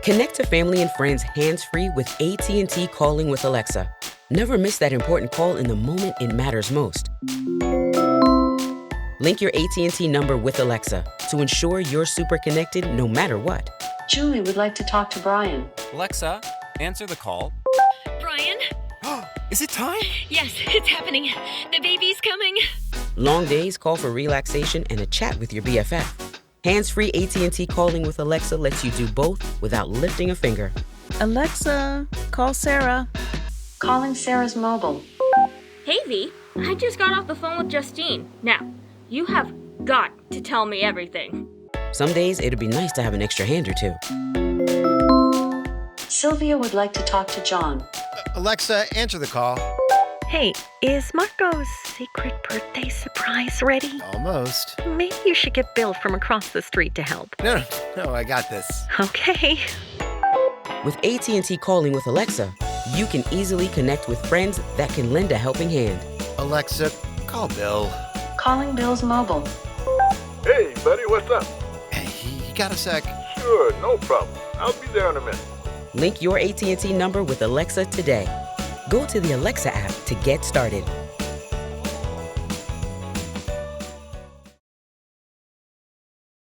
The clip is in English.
Connect to family and friends hands-free with AT&T Calling with Alexa. Never miss that important call in the moment it matters most. Link your AT&T number with Alexa to ensure you're super connected no matter what. Julie would like to talk to Brian. Alexa, answer the call. Brian? Is it time? Yes, it's happening. The baby's coming. Long days call for relaxation and a chat with your BFF. Hands-free AT&T Calling with Alexa lets you do both without lifting a finger. Alexa, call Sarah. Calling Sarah's mobile. Hey, V. I just got off the phone with Justine. Now, you have got to tell me everything. Some days it'd be nice to have an extra hand or two. Sylvia would like to talk to John. Alexa, answer the call. Hey, is Marco's secret birthday surprise ready? Almost. Maybe you should get Bill from across the street to help. No, I got this. Okay. With AT&T Calling with Alexa, you can easily connect with friends that can lend a helping hand. Alexa, call Bill. Calling Bill's mobile. Hey, buddy, what's up? Hey, you got a sec? Sure, no problem. I'll be there in a minute. Link your AT&T number with Alexa today. Go to the Alexa app to get started.